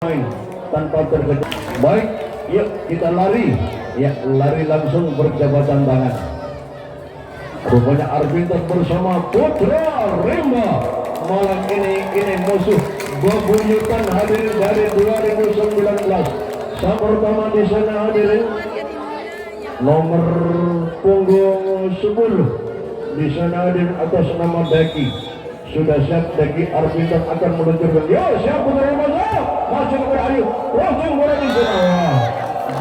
tanpa terkejut. Baik, yuk kita lari. Ya, lari langsung berjabatan tangan. Rupanya Arbiter bersama Putra Rimba. Malam ini musuh bebuyutan hadirin dari 2019. Sang pertama di sana hadirin nomor punggung 10. Di sana hadirin atas nama Daki. Sudah siap Daki. Arbiter akan meluncurkan. Yo, siap Putra Rimba. Masuk kepada Ayu. Langsung bola di sana.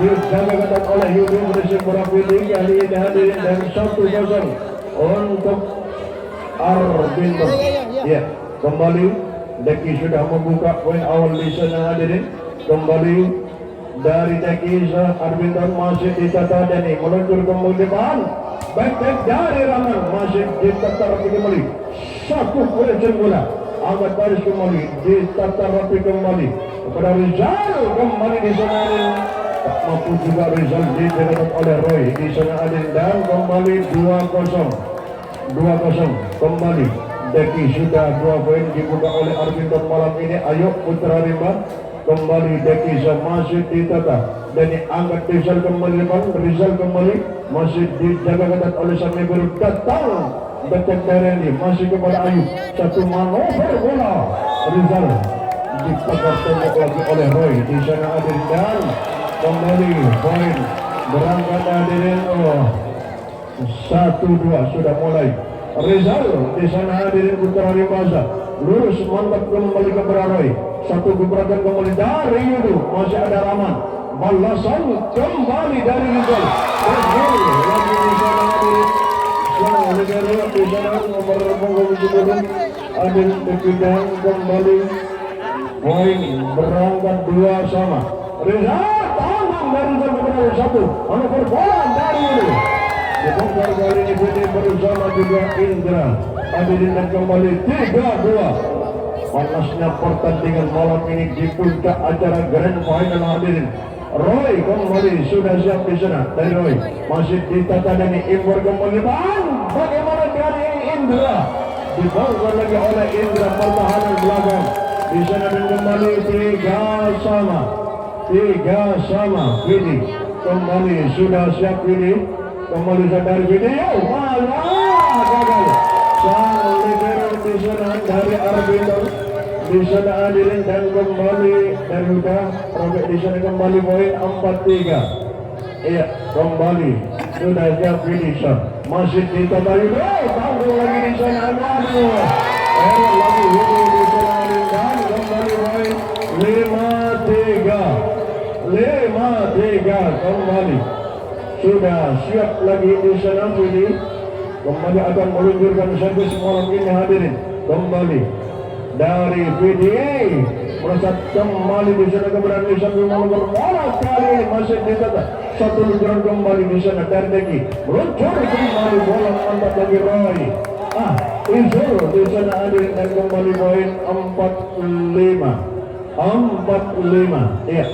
Dijaga oleh Yudo bersih bola pilih. Kali ini hadirin dan 1-0 untuk Arbiter. Ya, kembali Daki sudah membuka poin awal di sana hadirin. Kembali dari Daki, Arbiter masih ditata Dani meluncur ke depan. Baik dari Rahman masih ditata rapi kembali. Satu poin bola. Ahmad Baris kembali ditata rapi kembali kepada Rizal. Kembali di sana tak mampu juga Rizal dijaga oleh Roy di sana adin dan kembali 2-0 kembali. Daki sudah 2 poin dibuka oleh Arbiter malam ini. Ayo Putra Rimba kembali. Daki masih ditata dan angkat Rizal kembali depan. Rizal kembali masih dijaga ketat oleh Sami Biru. Datang dekat dari ini masih kepada Ayu. Satu manuver bola Rizal dipegang tembak lagi oleh Roy di sana adin dan kembali poin berangkat hadirin. 1-2 sudah mulai. Rizal di sana hadirin. Putra Rimba lurus mantap kembali ke Roy. Satu gebrakan kembali dari Yudo. Masih ada Rahman. Balasan kembali dari Rizal. Rizal lagi di sana hadirin. Negara di sana nomor punggung 10 hadirin berpindah kembali. Poin berangkat 2 sama. Rizal dari kepada 1 manuver bola dari Yudo. Dibongkar kali ini Budi bersama juga Indra. Hadirin dan kembali 3-2. Panasnya pertandingan malam ini di puncak acara Grand Final hadirin. Roy kembali sudah siap di sana. Dari Roy masih ditata dan Imbor kembali. Bagaimana dari Indra? Dibongkar lagi oleh Indra pertahanan belakang. Di sana dan kembali 3 sama. Vidi kembali sudah siap. Vidi kembali sadar. Vidi malah gagal. Sang libero di sana dari Arbiter di sana hadirin dan kembali dari udah robek di sana kembali poin 4-3. Iya kembali sudah siap. Vidi masih ditata Yudo. Tanggung lagi di sana. Aduh lagi Yudo di sana dan kembali poin 5-3 kembali. Sudah siap lagi di sana. Vidi kembali akan meluncurkan servis malam ini hadirin. Kembali dari Vidi merasa kembali di sana kepada Lisan nomor bola kali ini masih ditata. Satu luncuran kembali di sana dari Deki meluncur kembali bola mantap lagi Roy. Izul di sana hadirin dan kembali poin 4-5. Iya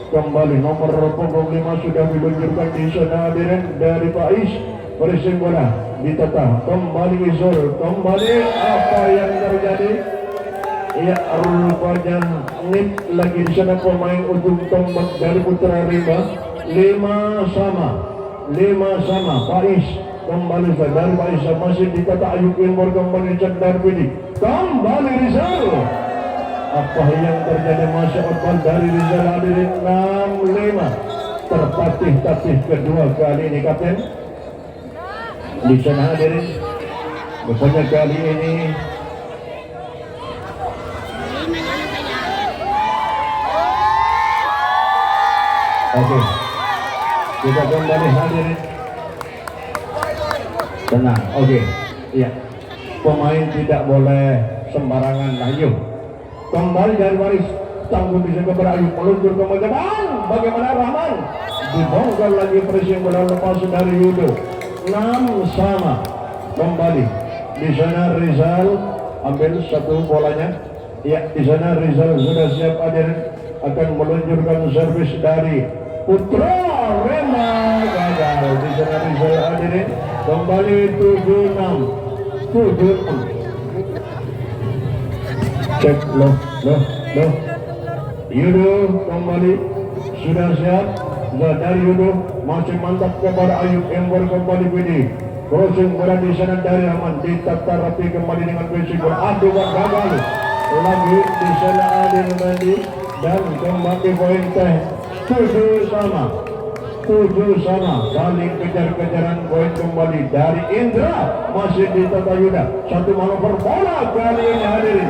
kembali nomor punggung 5 sudah diluncurkan di sana hadirin dari Faiz. Berising bola ditata kembali Izul. Kembali apa yang terjadi? Ya rupanya nip lagi di sana pemain ujung tombak dari Putra Rimba. 5 sama. Faiz kembali dari Faiz masih ditata. Ayub Imbor kembali cedar Vidi. Kembali Rizal. Apa yang terjadi? Masya Allah dari Rizal hadirin 6-5. Tertatih kedua kali ini kapten di sana hadirin. Rupanya kali ini oke, kita kembali hadirin. Tenang, oke. Iya, pemain tidak boleh sembarangan. Ayo kembali dari Waris. Tanggung bisa kepada Ayu meluncur ke depan. Bagaimana Rahman? Dibongkar lagi pressing bola lepas dari Yudo. 6 sama. Kembali di sana Rizal ambil satu bolanya. Ya di sana Rizal sudah siap hadirin akan meluncurkan servis dari Putra Rimba. Gagal di sana Rizal hadirin. Kembali 7-6. Cek loh. Yudo kembali sudah siap. Dari Yudo masih mantap kepada Ayub Ember kembali Bidi. Crossing berada di sana dari Rahman ditata rapi kembali dengan prinsip beradu gagal. Lagi di sana Adil Randi dan kembali poin teh 7 sama saling kejar-kejaran poin kembali dari Indra masih di Tata Yuda. Satu manuver bola kali ini hadirin.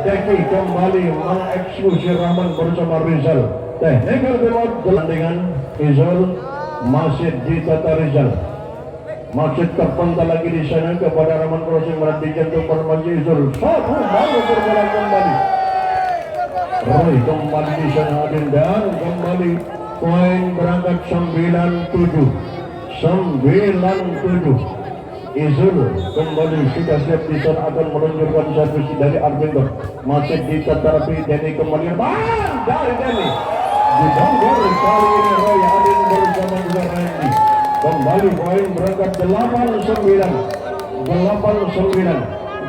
Deki kembali mengeksekusi Rahman bersama Rizal. Technical remote jalan dengan Izul masih di Tata Rizal. Masih terpental lagi di sana kepada Rahman crossing berada di jantung permaju Izul. Satu manuver bola kembali. Roy kembali di sana hadirin dan kembali poin berangkat 97. Izul kembali sudah siap di sana akan meluncurkan servis dari Arvindo. Masih di tetapi Denny kembali dari Denny dibongkar kali ini Roy Adin bersama juga Randy. Kembali poin berangkat 89.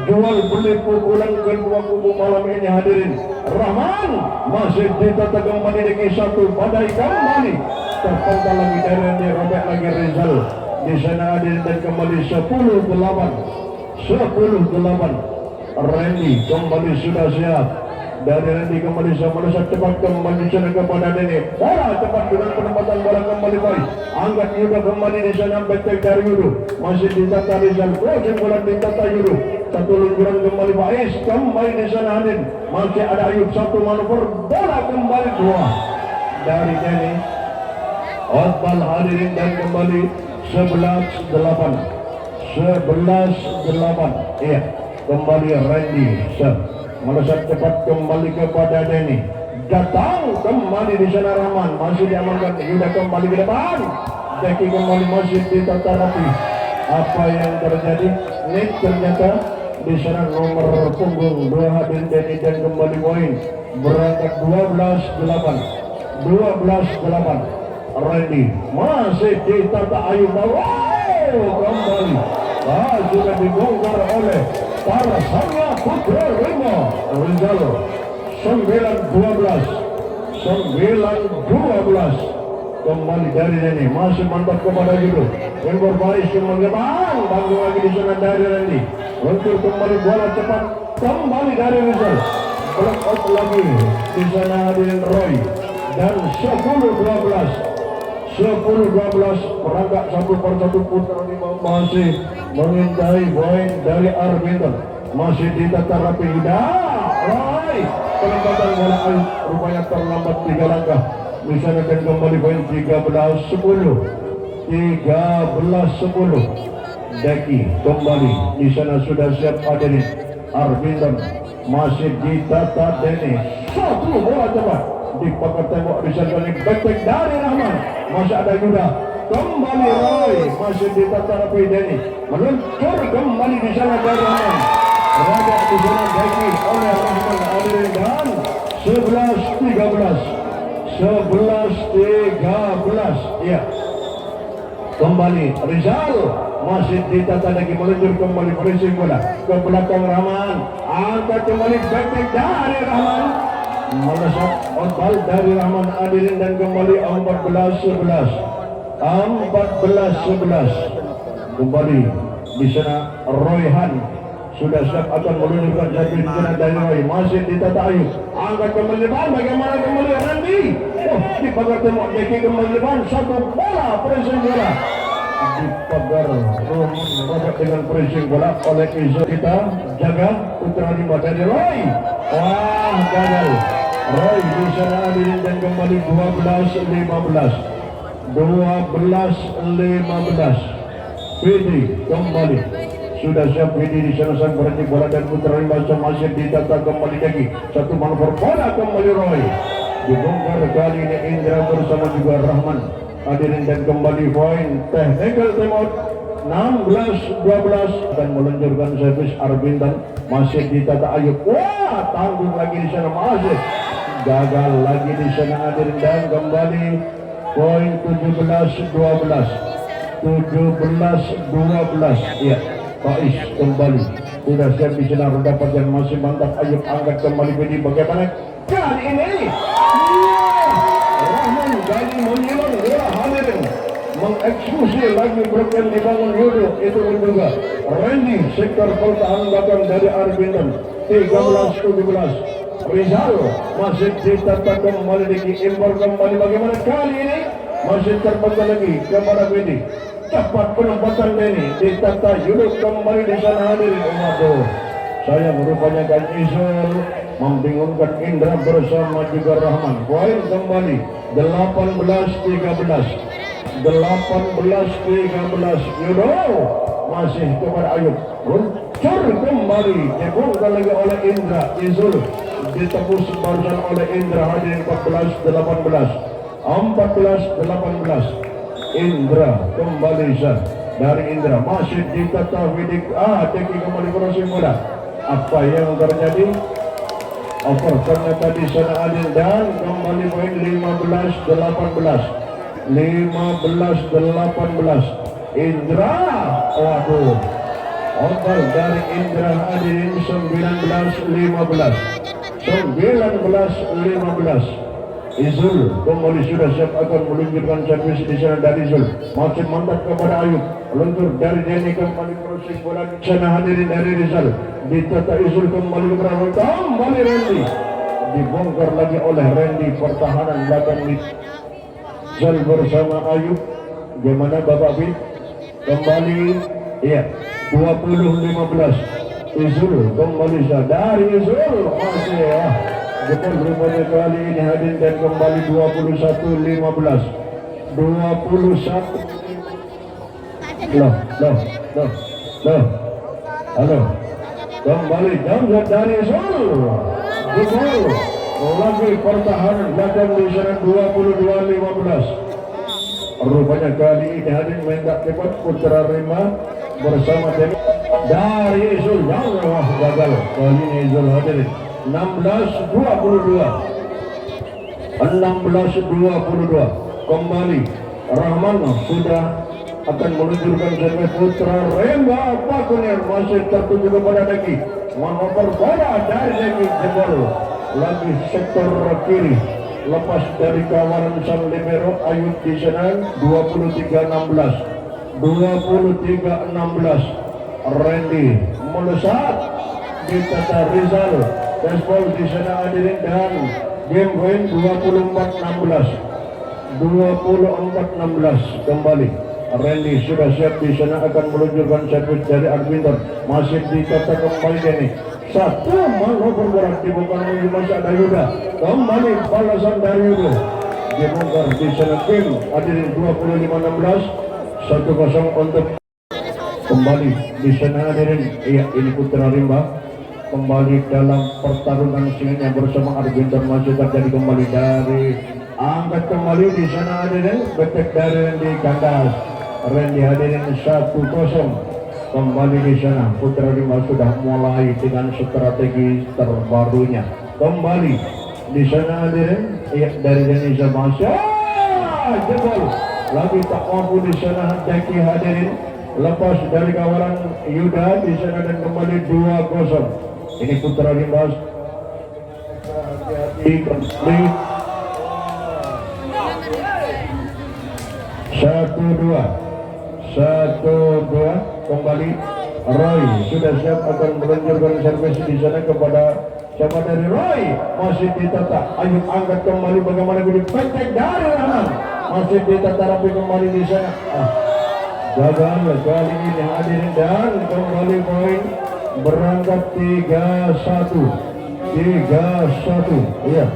Jual beli pukulan kedua kubu malam ini hadirin. Rahman masih ditata kembali di satu badai kembali terpental lagi dari robek lagi Rizal di sana hadirin dan kembali 10-8. Randy kembali sudah siap. Dari Randy kembali sama cepat kembali sana kepada Denny. Bola cepat dengan penempatan bola kembali baik. Angkat Yudo kembali di sana betek dari Yudo. Masih ditata Rizal. Crossing bola ditata Yudo. Satu luncuran kembali Faiz kembali di sana hadirin. Masih ada Ayub satu manuver bola kembali 2 dari Denny. Otbal hadirin dan kembali 11-8. Iya, kembali Randy melesat cepat kembali kepada Denny. Datang kembali di sana Rahman masih diamankan. Yuda kembali ke depan. Deki kembali masih ditata rapi. Apa yang terjadi? Nih ternyata di sana nomor punggung 2 hadirin Denny dan kembali poin berangkat 12-8. Randy masih ditata Ayub. Kembali sudah dibongkar oleh Tarsanya Putra Remo Rizal. 9-12 kembali dari Denny masih mantap kepada Yudo. Yang Faiz kembali tanggung lagi di sana dari Randy. Untuk kembali bola cepat kembali dari Rizal. Block out lagi di sana hadirin Roy dan 10-12 perangkat satu persatu Putra Remo masih mengintai poin dari Arvindo. Masih ditata rapi Roy penempatan bola Ayub rupanya terlambat 3 langkah. Bisa akan kembali poin 13-10. Deki kembali di sana sudah siap hadirin. Arvindo masih ditata Denny. Satu bola cepat dipakai tembok di sana betek dari Rahman. Masih ada Yuda. Kembali Roy masih ditata rapi Denny. Meluncur kembali di sana dari Rahman. Raja di sana Deki oleh Rahman hadirin dan 11-13. Iya. Kembali Rizal masih ditata lagi meluncur kembali pressing bola ke belakang Rahman. Angkat kembali betek dari Rahman. Melesat outball dari Rahman hadirin dan kembali 14-11. Kembali di sana Royhan sudah siap akan meluncurkan servis dari Roy. Masih ditata Ayub. Angkat kembali depan. Bagaimana kembali Randy? Di pagar tembok Deki kembali depan. Satu bola pressing bola di pagar Roman dengan pressing bola oleh Izul. Kita jaga Putra Rimba dari Roy. Gagal. Roy di sana hadirin dan kembali 12-15. Pidi kembali sudah siap Pidi di sana sang berhenti bola dan Putra Rimba masih ditata kembali lagi. Satu manuver bola kembali Roy dibongkar kali ini Indra bersama juga Rahman hadirin dan kembali poin technical timeout 16-12 dan meluncurkan servis Arvindo masih ditata Ayub. Tanggung lagi di sana masih gagal lagi di sana hadirin dan kembali poin 17-12. Iya, Faiz kembali sudah siap di sana roda yang masih mantap. Ayub angkat kembali Bedi bagaimana kali ini Rahman Gali menyilang bola hadirin mengeksekusi lagi broken dibangun Yudo itu juga Randy sektor pertahanan belakang dari Arbinton 13-17 Rizal masih ditata kembali lagi impor kembali bagaimana kali ini masih terpantau lagi kepada Bedi cepat penempatan ini ditata Yudo kembali di sana hadirin. Waduh saya merupanya kan Izul membingungkan Indra bersama juga Rahman. Poin kembali 18-13 Yudo masih kepada Ayub luncur kembali dibungkal lagi oleh Indra. Izul ditembus barusan oleh Indra hadirin 14-18 Indra kembali dari Indra masih ditata Widik Teki kembali crossing bola. Apa yang terjadi? Over ternyata di sana adil dan kembali poin 15-18 Indra. Waduh over dari Indra hadirin 19-15 Izul kembali sudah siap akan meluncurkan servis di sana dari Izul masih mantap kepada Ayub luntur dari Denny kembali crossing bola di sana hadirin dari Rizal ditata Izul kembali kepada kembali Randy dibongkar lagi oleh Randy pertahanan belakang Rizal bersama Ayub. Gimana Bapak Fit kembali ya 20-15 Izul kembali dari Izul masih Jepang berupaya kali ini hadir dan kembali 21-15 halo kembali Jamzat dari Zul Jepang lagi pertahanan belakang di sana 22-15 rupanya kali ini hadir main tak cepat Putra Rima bersama dari Zul gagal kali ini Zul hadirin 16-22 kembali Rahman sudah akan meluncurkan servis Putra Remba Pakuner masih tertuju kepada Deki manover bola dari Deki jebol lagi sektor kiri lepas dari kawanan sang libero Ayub di sana 23-16 Randy melesat ditata Rizal Dashball di sana hadirin dan game point 24-16 kembali Randy sudah siap di sana akan meluncurkan servis dari Arbinton masih ditata kembali ini satu manover bola dibuka menuju masa Dayuda kembali balasan dari Yudo dibongkar di sana game hadirin 25-16 1-0 untuk kembali di sana hadirin. Iya ini Putra Rimba kembali dalam pertarungan singa bersama Arbinton masih terjadi kembali dari angkat kembali di sana hadirin betek dari Randy kandas Randy hadirin 1-0 kembali di sana Putra Rimba sudah mulai dengan strategi terbarunya kembali di sana hadirin iya dari Indonesia masih jebol lagi tak mampu di sana Deki hadirin lepas dari kawalan Yuda di sana dan kembali 2-0 ini Putra Rimba hati-hati kembali 1-2 kembali Roy sudah siap akan meluncurkan servis di sana kepada siapa dari Roy masih ditata Ayub angkat kembali bagaimana ini pencet dari Rahman masih ditata rapi kembali di sana gagal kali ini hadirin dan kembali poin berangkat 3-1 iya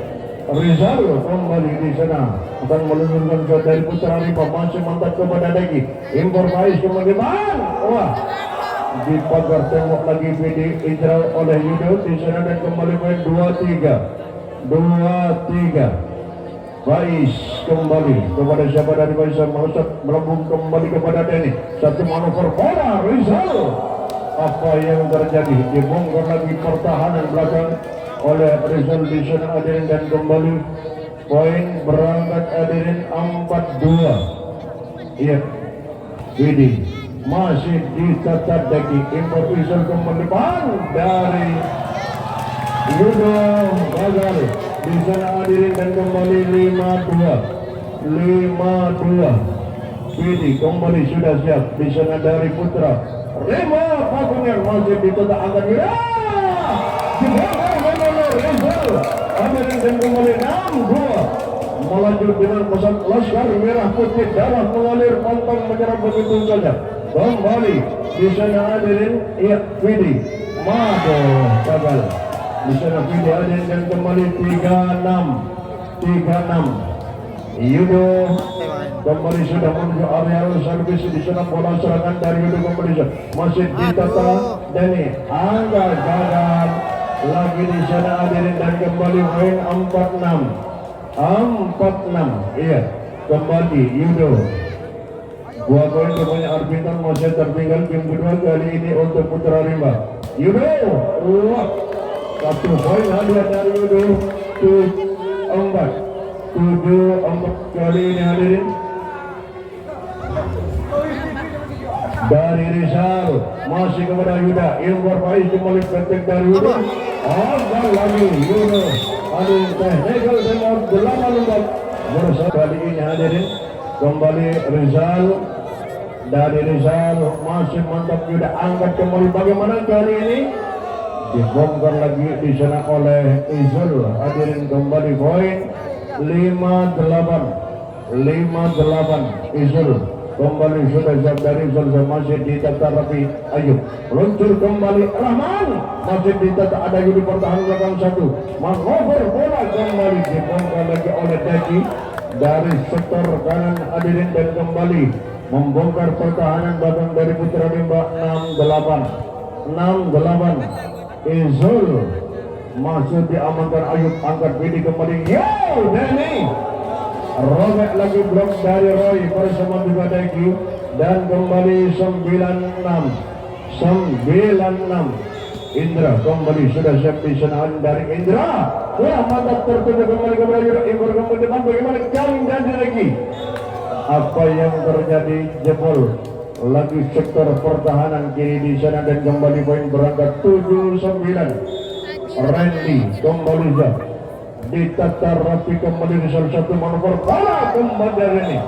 Rizal kembali di sana akan meluncurkan dari Putra Rimba masih mantap kepada Deki impor Faiz kemudian wah di pagar tembok lagi PD Indra oleh Yudo di sana dan kembali poin 2-3 Faiz kembali kepada siapa dari Faiz melambung kembali kepada Denny satu manuver bola Rizal apa yang terjadi dibongkar lagi pertahanan belakang oleh Rizal di sana hadirin dan kembali poin berangkat hadirin 4-2 iya Widi masih dicatat dari improviser kembali dari Yudo gagal di sana hadirin dan kembali 5-2 Pidi kembali sudah siap di sana dari Putra Rema Pakunger masih ditutup angkat ya hadirin dan kembali 6-2 melaju dengan pesat Laskar Merah Putih darah mengalir pantang menyerang begitu saja kembali di sana hadirin ya Pidi Mado gagal di sana Pidi hadirin dan kembali 36 Yudo kembali sudah menuju area servis di sana bola serangan dari Yudo kembali masih ditata Dani Angga gagal lagi di sana hadirin dan kembali poin 46 iya kembali Yudo 2 poin kebanyakan Arbinton masih tertinggal game kedua kali ini untuk Putra Rimba Yudo 1 poin hadiah dari Yudo 7-4 kali ini hadirin dari Rizal masih kepada Yuda Ilmar Faiz kembali ketik dari Yuda dan lagi Yuda hadirin technical timeout 8 lembab bersama kali ini hadirin kembali Rizal dari Rizal masih mantap Yuda angkat kembali bagaimana kali ini dibongkar lagi di sana oleh Izul hadirin kembali poin 5-8 Izul kembali sudah siap dari Izul masih ditata Rafi Ayub luncur kembali Rahman masih ditata ada Yudi pertahanan belakang 1 manuver bola kembali dibongkar lagi oleh Deki dari sektor kanan hadirin dan kembali membongkar pertahanan belakang dari Putra Rimba 6-8 Izul masih diamankan Ayub angkat Bidi kembali Dani robek lagi blok dari Roy bersama juga Deki dan kembali 9-6 Indra kembali sudah siap di sana dari Indra mantap tertutup kembali kepada Ibor kembali depan bagaimana kali dan lagi apa yang terjadi jebol lagi sektor pertahanan kiri di sana dan kembali poin berangkat 7-9 Randy kembali ditata rapi kembali di salah satu manuver bola kembali dari ini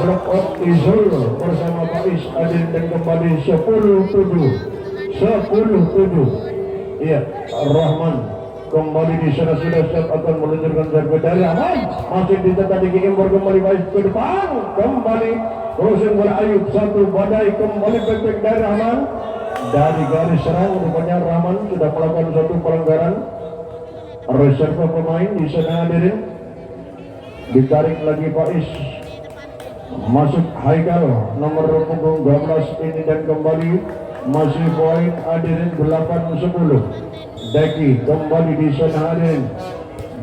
blok out Izul bersama Faiz Adin dan kembali 10-7 iya Rahman kembali di sana sudah siap akan meluncurkan serve dari Rahman masih ditata di Impor kembali Faiz ke depan kembali crossing bola Ayub 1 badai kembali back dari Rahman dari garis serang rupanya Rahman sudah melakukan satu pelanggaran reserve pemain di sana hadirin ditarik lagi Faiz masuk Haikal nomor punggung 12 ini dan kembali masih poin hadirin 8-10 Deki kembali di sana hadirin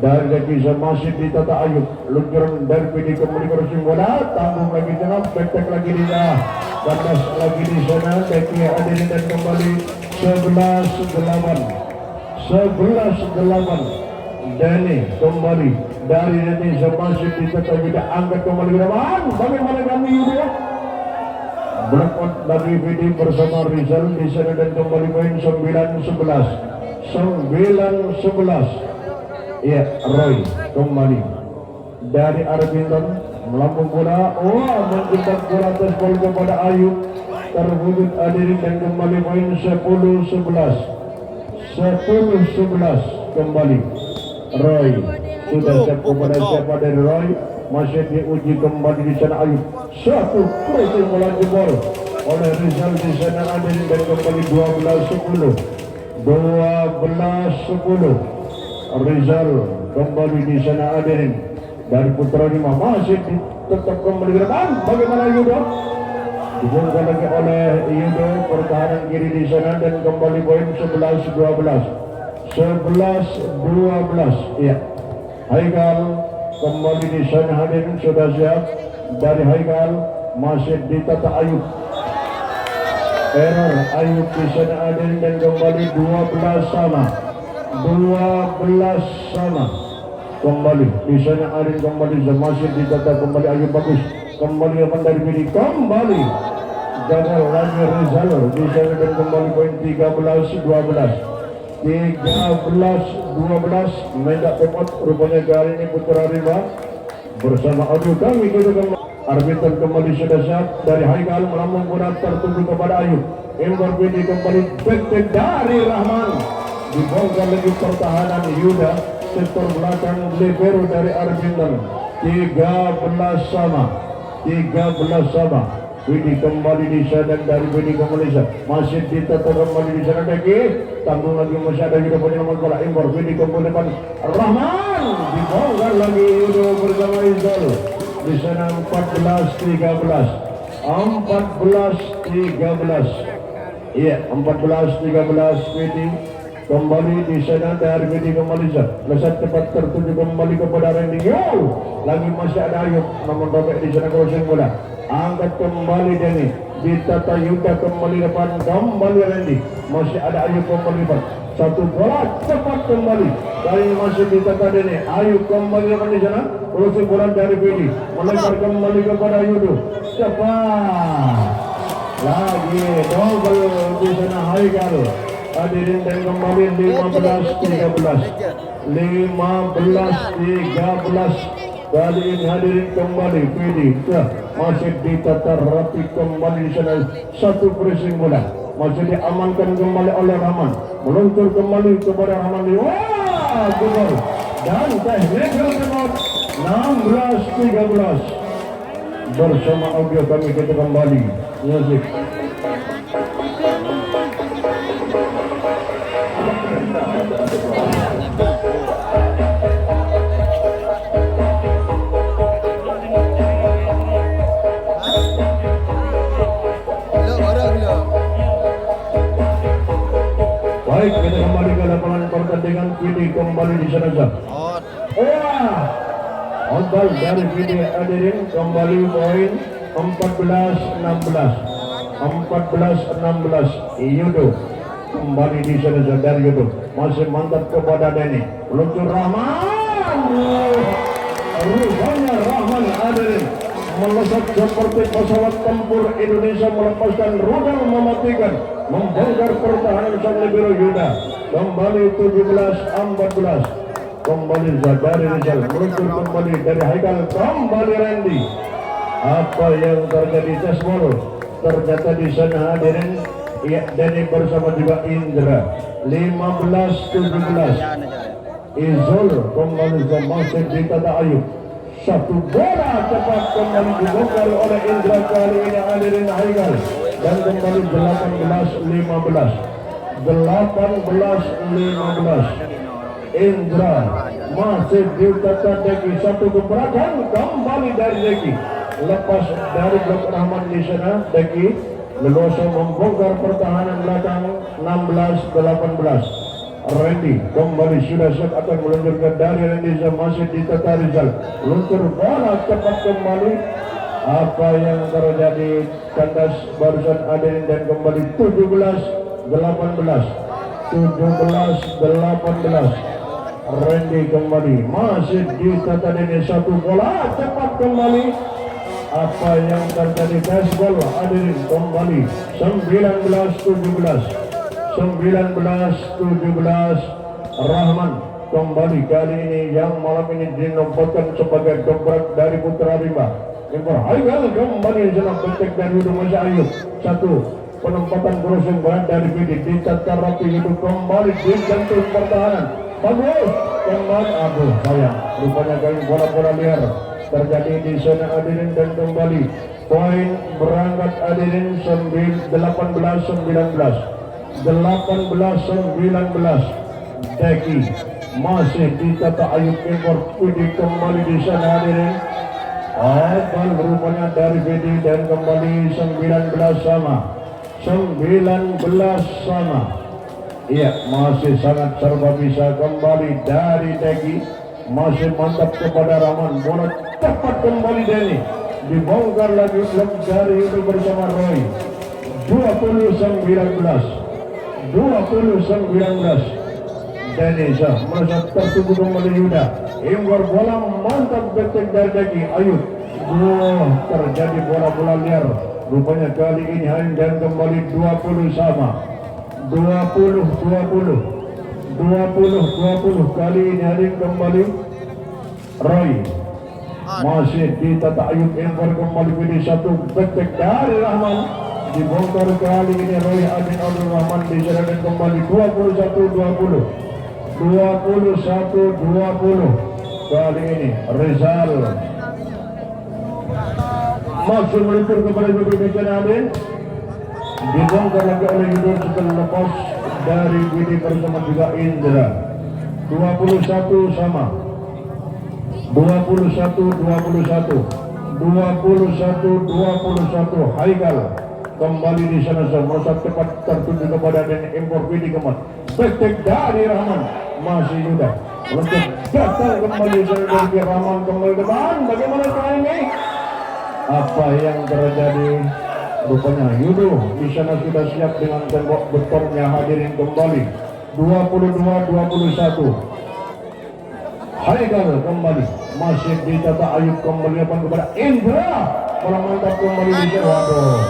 dari Deki masih ditata Ayub luncuran dari PD kembali crossing bola tanggung lagi tengah back lagi di tengah batas lagi di sana Deki hadirin dan kembali 11-8 Dani kembali dari Dani masih ditata juga angkat kembali ke depan bagaimana kami Yuda berangkat dari PD bersama Rizal di sana dan kembali poin 9-11 iya Roy kembali dari Arbinton melambung bola mencetak bola atas bola kepada Ayub terwujud hadirin dan kembali poin 10-11 kembali Roy sudah siap kepada siapa dari Roy masih diuji kembali di sana Ayub satu crossing bola jebol oleh Rizal di sana hadirin dan kembali 12-10 Rizal kembali di sana hadirin dari Putra Rimba masih tetap kembali ke depan bagaimana Yudo dibongkar lagi oleh Yudo pertahanan kiri di sana dan kembali poin 11-12 iya Haikal kembali di sana hadirin sudah siap dari Haikal masih ditata Ayub error Ayub di sana hadirin dan kembali 12 sama kembali di sana hadirin kembali masih ditata kembali Ayub bagus kembali aman dari Bidi kembali gagal lagi Rizal di sana dan kembali poin 13-12 mendak tepat rupanya kali ini Putra Rimba bersama Ayu kami kita kembali arbiter kembali sudah siap dari Haikal melambung bola tertuju kepada Ayu yang berbeda kembali back dari Rahman dibongkar lagi pertahanan Yuda sektor belakang libero dari Arbiter 13 sama Widi kembali di sana dari Widi ke Malaysia masih ditata kembali di sana lagi tanggung lagi masih ada juga punya nomor bola impor Widi kembali depan Rahman dibongkar lagi Yudo bersama Izal di sana 14-13 iya 14-13 Widi kembali di sana dari Widi ke Malaysia lesat cepat tertuju kembali kepada Randy lagi masih ada Ayub namun robek di sana crossing bola angkat kembali Denny ditata Yuda kembali depan kembali Randy masih ada Ayub kembali depan satu bola cepat kembali kali ini masih ditata Denny Ayub kembali depan di sana crossing bola dari Widi melempar kembali kepada Yudo cepat lagi double di sana Haikal hadirin dan kembali 15-13 kali ini hadirin kembali Widi masih ditata rapi kembali di sana satu pressing bola masih diamankan kembali oleh Rahman meluncur kembali kepada Rahman wah gol dan technical timeout 16-13 bersama audio kami kita kembali musik baik kita kembali ke lapangan pertandingan Widi kembali di sana Ontal dari Widi hadirin kembali poin 14-16 Yudo kembali di sana dari Yudo masih mantap kepada Denny meluncur Rahman rupanya Rahman hadirin melesat seperti pesawat tempur Indonesia melepaskan rudal mematikan membongkar pertahanan sang libero Yuda kembali 17-14 kembali dari Rizal meluncur kembali dari Haikal kembali Randy apa yang terjadi tes ball ternyata di sana hadirin ya Denny bersama juga Indra 15-17 Izul kembali ke masih ditata Ayub satu bola cepat kembali dibongkar oleh Indra kali ini hadirin Haikal dan kembali 18-15 Indra masih ditata Deki satu gebrakan kembali dari Deki lepas dari blok Rahman di sana Deki leluasa membongkar pertahanan belakang 16-18 Randy kembali sudah siap akan meluncurkan dari Randy masih ditata Rizal luncur bola cepat kembali apa yang terjadi kandas barusan hadirin dan kembali 17-18 Randy kembali masih ditata ini satu bola cepat kembali apa yang terjadi baseball hadirin kembali 19-17 Rahman kembali kali ini yang malam ini dinobatkan sebagai dobrak dari Putra Rimba impor Haikal kembali senang pentek dari Yudo masih Ayub satu penempatan crossing bola dari Widi ditata rapi itu kembali di jantung pertahanan bagus kembali aduh sayang rupanya kali bola-bola liar terjadi di sana hadirin dan kembali poin berangkat hadirin 18-19 Deki masih ditata Ayub impor Widi kembali di sana hadirin dan rupanya dari Widi dan kembali 19 sama iya masih sangat serba bisa kembali dari Deki masih mantap kepada Rahman bola cepat kembali Denny dibongkar lagi blok dari itu bersama Roy 20-19 Denny merasa tertutup kembali Yuda impor bola mantap betek dari Deki Ayub terjadi bola-bola liar Rupanya kali ini dan kembali 20 sama. 20 kali ini Harin kembali Roy masih di Tata Ayub Empor kembali pilih satu betek dari Rahman dibongkar kali ini Roy Adin Abdul Rahman diserahkan kembali 21-20 kali ini Rizal masih meluncur kepada Bibikan Adin dibongkar lagi oleh Yudhor setelah lepas dari Widi bersama juga Indra 21 sama 21 Haikal kembali di sana merasa cepat tertuju kepada dan Empor Widi Kemat betek dari Rahman masih Yuda untuk datang kembali dari Rahman kembali depan bagaimana sekarang ini apa yang terjadi. Rupanya Yudo di sana sudah siap dengan tembok betonnya hadirin kembali 22-21 Haikal kembali masih di Tata Ayub kembali kepada Indra malah mantap kembali di sana. Waduh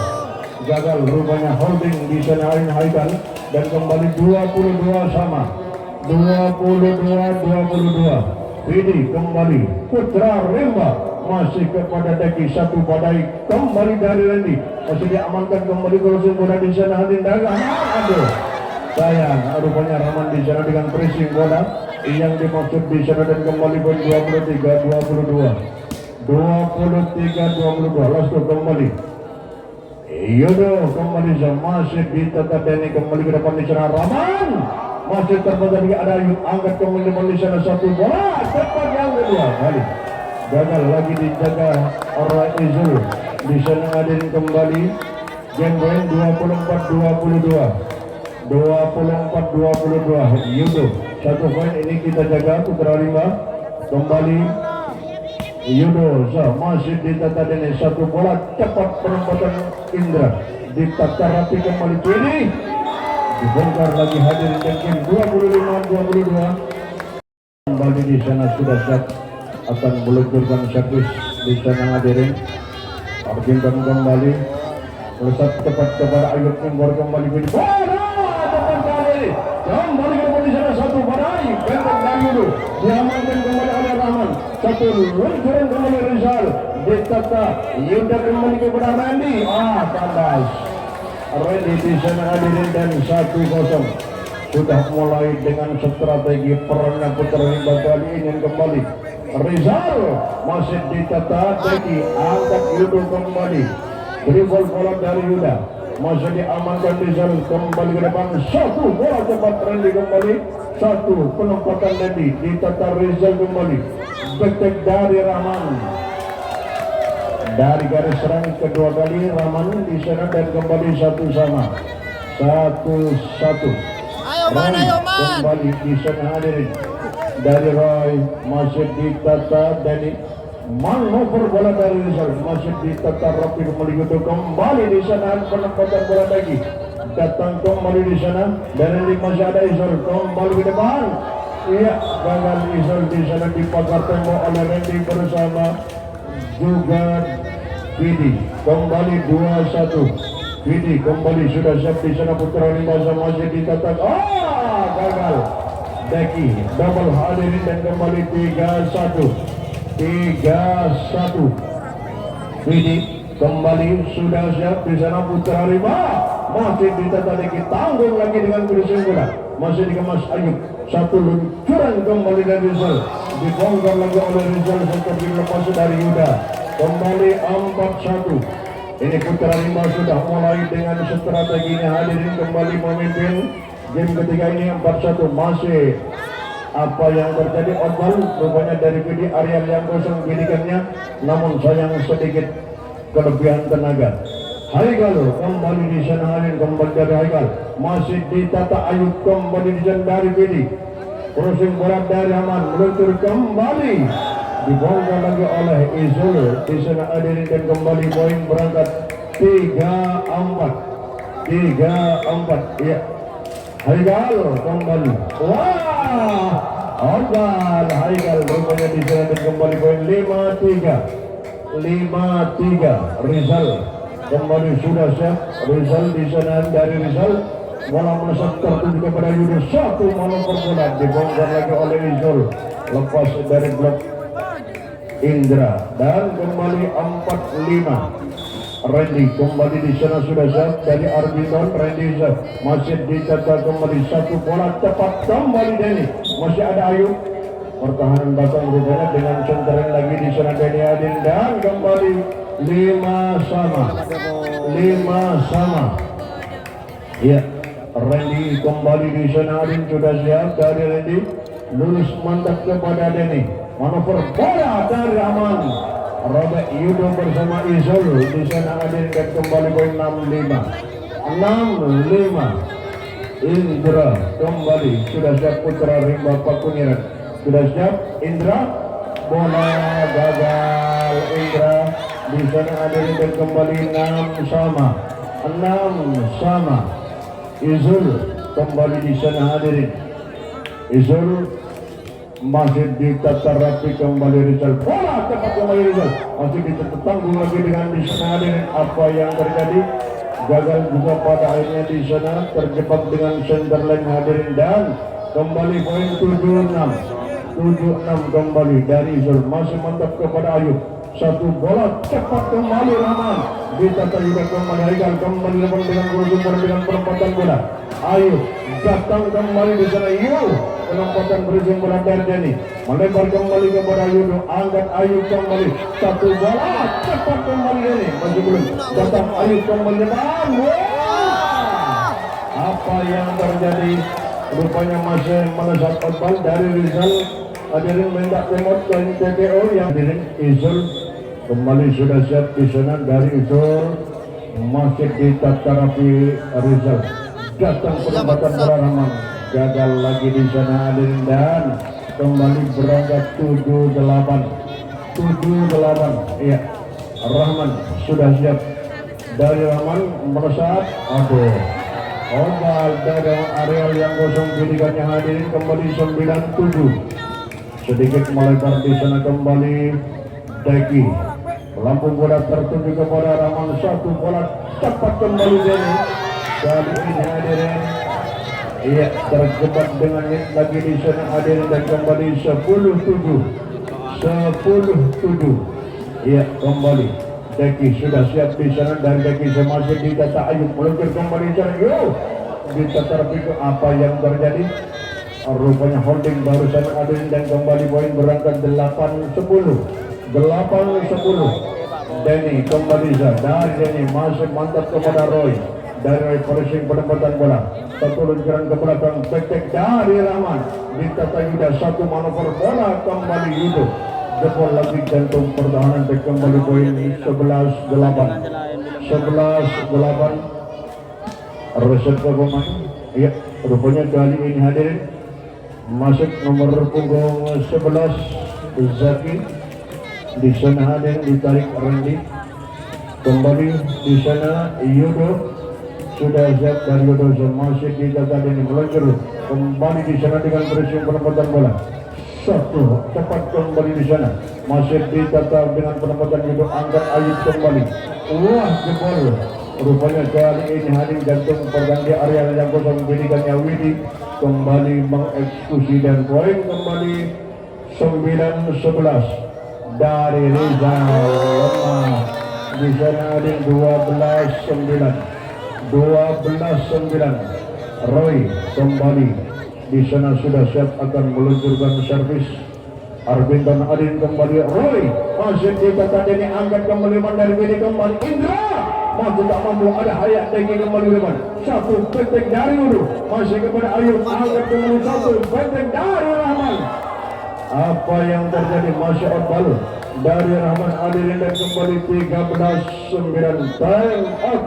gagal rupanya holding di sana Haikal dan kembali 22 sama 22 Widi kembali Putra Remba masih kepada Daki satu badai kembali dari Randy masih diamankan kembali crossing bola di sana Hadin Dagang. Aduh sayang rupanya Rahman di sana dengan pressing bola yang dimaksud di sana dan kembali poin 23-22 Lasto kembali Yudo kembali masih di Tata Deni kembali ke depan di sana Rahman masih terbatas ada Ayub angkat kembali di sana satu bola cepat yang kedua kali gagal lagi dijaga oleh Izul di sana hadirin kembali game point 24-22 Yudo satu poin ini kita jaga Putra Rimba kembali Yudo masih ditata Dene satu bola cepat penempatan Indra ditata rapi kembali ini dibongkar lagi hadirin dan game 25-22 kembali di sana sudah siap akan meluncurkan servis di sana hadirin Argentan kembali melesat cepat kepada Ayub Empor kembali pilih bola tepat kali kembali di sana satu badai benteng dari Yudo diamankan kembali oleh Rahman satu luncuran kembali Rizal ditata Yuda kembali kepada Randy tandas Randy di sana hadirin dan 1-0 sudah mulai dengan strategi perannya Putra Rimba kali ini kembali Rizal masih ditata Deki angkat Yudo kembali dribble bola dari Yuda masih diamankan Rizal kembali ke depan satu bola cepat Randy kembali satu penempatan Randy ditata Rizal kembali betek dari Rahman dari garis serang kedua kali Rahman di sana dan kembali satu sama 1-1 ayo man kembali di sana hadirin dari Roy masih ditata Dani manuver bola dari Rizal masih ditata rapi kembali Yudo kembali di sana penempatan bola lagi datang kembali di sana dan ini masih ada Izul kembali ke depan iya gagal Izul di sana dipagar tembok oleh Randy bersama juga Widi kembali 2-1 Widi kembali sudah siap di sana Putra Rimba masih ditata gagal Deki double hadirin dan kembali 3-1 Widi kembali sudah siap di sana Putra Rimba masih ditata Deki tanggung lagi dengan kursi bola masih dikemas Ayub satu luncuran kembali dari Rizal dibongkar lagi oleh Rizal setelah dilepas dari Yuda kembali 4-1 ini Putra Rimba sudah mulai dengan strateginya hadirin kembali memimpin game ketiga ini 4-1 masih apa yang terjadi outball rupanya dari Widi Ariel yang kosong bidikannya namun sayang sedikit kelebihan tenaga Haikal kembali di sana hadirin kembali dari Haikal masih ditata Ayub kembali di sana dari Widi crossing bola dari Rahman meluncur kembali dibongkar lagi oleh Izul di sana hadirin dan kembali poin berangkat 3-4 ya Haikal kembali Haikal rupanya di sana dan kembali poin 5-3 Rizal kembali sudah siap Rizal di sana dari Rizal bola melesat tertuju kepada Yudo, satu manuver bola dibongkar lagi oleh Rizal, lepas dari blok Indra dan kembali 4-5. Randy kembali di sana sudah siap dari Arbitron. Randy masih ditata kembali, satu bola tepat kembali Denny, masih ada Ayub, pertahanan datang rupanya dengan centering lagi di sana Denny Adin dan kembali 5 sama. Ya, Randy kembali di sana Adin sudah siap dari Randy, lurus mantap kepada Denny, manuver bola dari Rahman. Robert Yudo bersama Izul di sana Adin dan kembali poin 6-5. Indra kembali sudah siap, Putra Rimba Pakuniran sudah siap. Indra, bola gagal Indra di sana Adin dan kembali 6 sama. Izul kembali di sana hadirin. Izul masih ditata rapi kembali Rizal, bola tepat kembali Rizal, masih ditanggung lagi dengan di sana hadirin. Apa yang terjadi? Gagal juga pada akhirnya di sana, terjebak dengan centerline hadirin dan kembali poin 7-6 kembali dari Rizal, masih mantap kepada Ayub, satu bola cepat kembali Rahman, ditata juga kembali Haikal, kembali dengan bersumber dengan perempatan bola. Ayub datang kembali di sana, penempatan berujung bola dari Denny, melebar kembali kepada Yudo, angkat Ayub kembali, satu bola cepat kembali Denny, masih belum datang Ayub kembali depan. Apa yang terjadi? Rupanya masih melesat outball dari Rizal. Hadirin minta remote ke TPO yang hadirin. Izul kembali sudah siap di sana dari Izul, masih ditata rapi Rizal, datang penempatan bola Rahman, gagal lagi di sana hadirin dan kembali berangkat 7-8. Iya, Rahman sudah siap dari Rahman melesat, oval dari areal yang kosong pilihannya hadirin, kembali 9-7, sedikit melebar di sana kembali Deki, Lampung bola tertuju kepada Rahman, satu bola cepat kembali Denny kali ini hadirin. Iya, terjebak dengan net lagi di sana hadirin dan kembali 10-7. Iya, kembali Deki sudah siap di sana dan Deki masih ditata Ayub, meluncur kembali di sana. Ditata pikir apa yang terjadi? Rupanya holding barusan hadirin dan kembali poin berangkat 8-10. Denny kembali dari Denny, masih mantap kepada Roy. Dari pressing penempatan bola, satu luncuran ke belakang, tek dari Rahman, ditata Yuda, satu manuver bola kembali Yudo, jebol lagi jantung pertahanan dan kembali poin 11-8. Reset ke pemain. Iya, rupanya kali ini hadirin masuk nomor punggung 11 Zaki, di sana hadirin ditarik Randy, kembali di sana Yudo sudah siap dari Yudo, masih ditata ini meluncur kembali di sana dengan pressing penempatan bola, satu cepat kembali di sana, masih ditata dengan penempatan Yudo, angkat Ayub kembali, jebol. Rupanya kali ini hadir jantung perganti area yang kosong pilihannya Widi, kembali mengeksekusi dan poin kembali 9-11 dari Rizal. Lemah di sana ada 12-9. Roy kembali di sana sudah siap akan meluncurkan servis. Arbinton Adin kembali, Roy masih ditata ini, angkat kembali dari Widi, kembali Indra masih tak mampu, ada Hayat Deki kembali depan, satu petek dari Udu, masih kepada Ayub, angkat kembali, satu petek dari Rahman. Apa yang terjadi? Masih outball dari Rahman hadirin dan kembali 13-9, time out.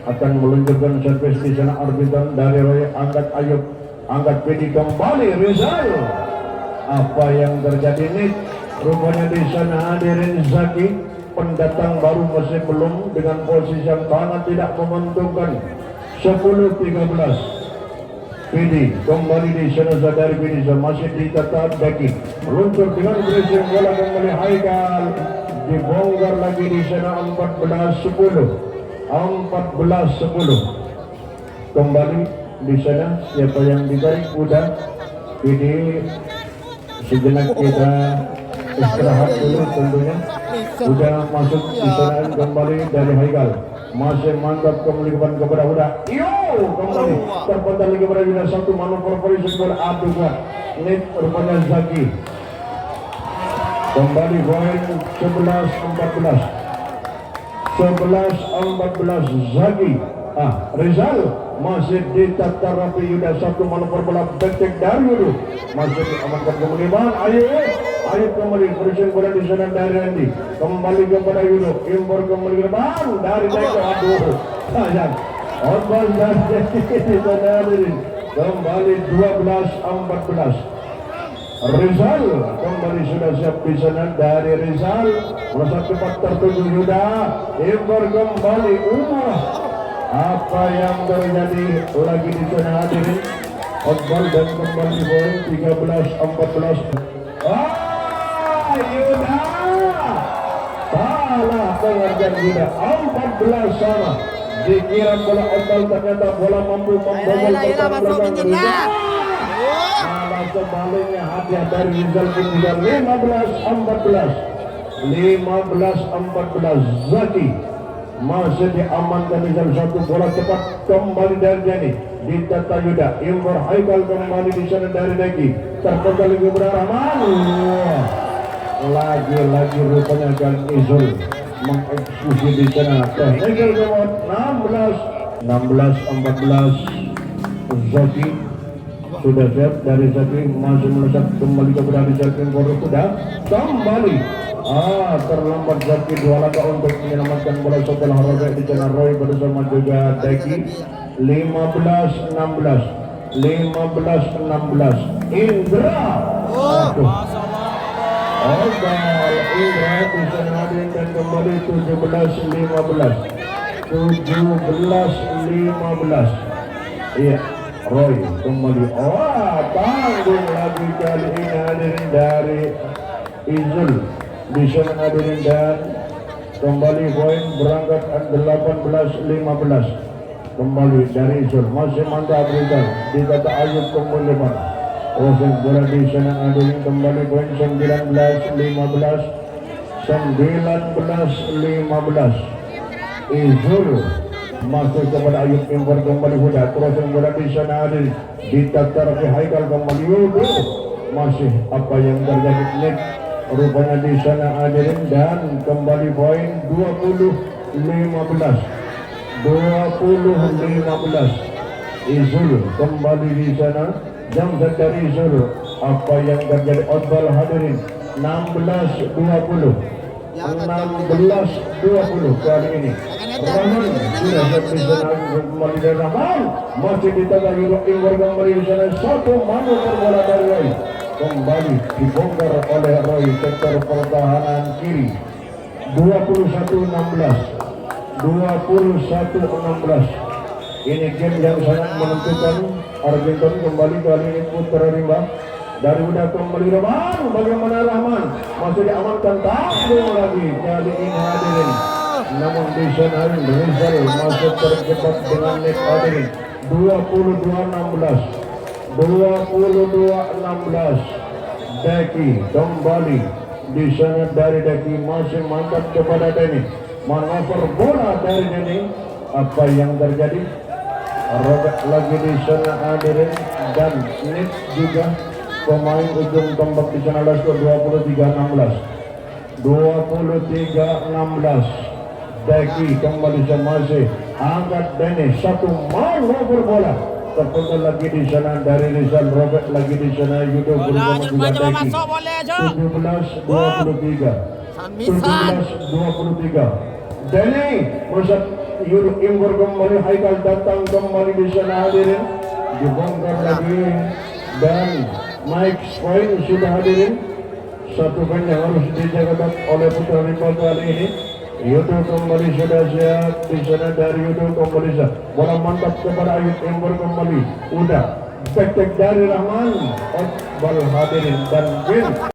Akan meluncurkan servis di sana Arbitron dari Roy, angkat Ayub, angkat Pedi kembali Rizal. Apa yang terjadi nih? Rupanya di sana hadirin Zaki, pendatang baru masih belum, dengan posisi yang sangat tidak menguntungkan. 10-13. Pedi kembali di sana sadari Pedi masih ditata Deki, meluncur dengan pressing bola kembali Haikal, dibongkar lagi di sana 14-10. 14-10. Kembali di sana siapa yang ditarik udah. Ini sejenak kita istirahat dulu tentunya. Udah masuk di sana kembali dari Haikal. Masih mantap kembali kepada Huda. Yo kembali terpental lagi kepada Yuda. Satu manuver polisi kepada Abdul. Ini rupanya Zaki. Kembali poin 11-14. 11-14 Zaki. Rizal masih ditata rapi Yuda. Satu manuver bola becek dari Yuda. Masih diamankan kemudian. Ayo kembali berisi kepada di sana dari Randy. Kembali kepada Yuda. Impor kembali ke depan dari Deko. Aduh sayang. Ombal dan di sana kembali 12-14. Rizal kembali sudah siap di sana dari Rizal. Merasa cepat tertuju sudah. Impor kembali Umar. Apa yang terjadi lagi di sana hadirin? Ombal dan kembali poin 13-14. Yuda salah pengerjaan Yuda. 14 sama. Dikira bola Ombal, ternyata bola mampu membobol pertahanan Yuda. Sebaliknya hadiah dari Rizal pun juga 15-14. 15-14 Zaki masih diamankan Rizal. Satu bola cepat kembali dari Jani ditata Yuda. Impor Haikal kembali di sana dari Deki. Terpental lagi Rahman. Lagi rupanya Gan Izul mengeksekusi di sana. Technical reward 16-14 Zaki. Sudah siap dari Zaki, masih melesat kembali kepada Rizal. Impor sudah kembali. Terlambat Zaki 2 langkah untuk menyelamatkan bola setelah robek di sana Roy bersama juga Deki. 15-16 Indra. Ombal Indra di sana hadir dan kembali 17-15. Iya, Roy kembali. Tanggung lagi kali ini hadirin dari Izul di sana hadirin, dan kembali poin berangkat 18-15. Kembali dari Izul masih mantap Rizal ditata Ayub kembali depan. Proses bola di sana hadirin, kembali poin 19-15. Izul masuk kepada Ayub. Impor kembali Huda. Proses bola di sana hadirin ditata rapi Haikal kembali Yuda. Masih apa yang terjadi Nick rupanya di sana hadirin, dan kembali poin 20-15. Izul kembali di sana. Jam dari Izul. Apa yang terjadi Otbal hadirin 16-20 kali ini. Rahman sudah siap di sana kembali dari Rahman. Masih ditata Yuda. Impor kembali di sana. Satu manuver bola dari Roy. Kembali dibongkar oleh Roy sektor pertahanan kiri. 21-16. Ini game yang sangat menentukan. Argenton kembali kali ini putra rimba dari Udah kembali Rahman. Bagaimana Rahman masih diamankan, tanggung lagi kali ini hadirin. Namun di sana Rizal masih terjebak dengan net hadirin. 22-16. Deki kembali di sana dari Deki, masih mantap kepada Denny. Manuver bola dari Denny. Apa yang terjadi? Robert lagi di sana hadirin, dan Nick juga pemain ujung tombak di sana. 23-16. Deki kembali masih angkat Denny. Satu manuver bola terpental lagi di sana dari Rizal. Robert lagi di sana Yudo bersama juga Deki. 17-23. Denny bersama Yudo. Impor kembali Haikal datang kembali di sana hadirin, dibongkar lagi, dan Mike Point sudah hadirin. Satu poin yang harus dijaga oleh putra rimba kali ini. Yudo kembali sudah siap di sana dari Yudo kembali siap. Bola mantap kepada Ayub. Impor kembali udah. Tek dari Rahman. Bal hadirin dan win.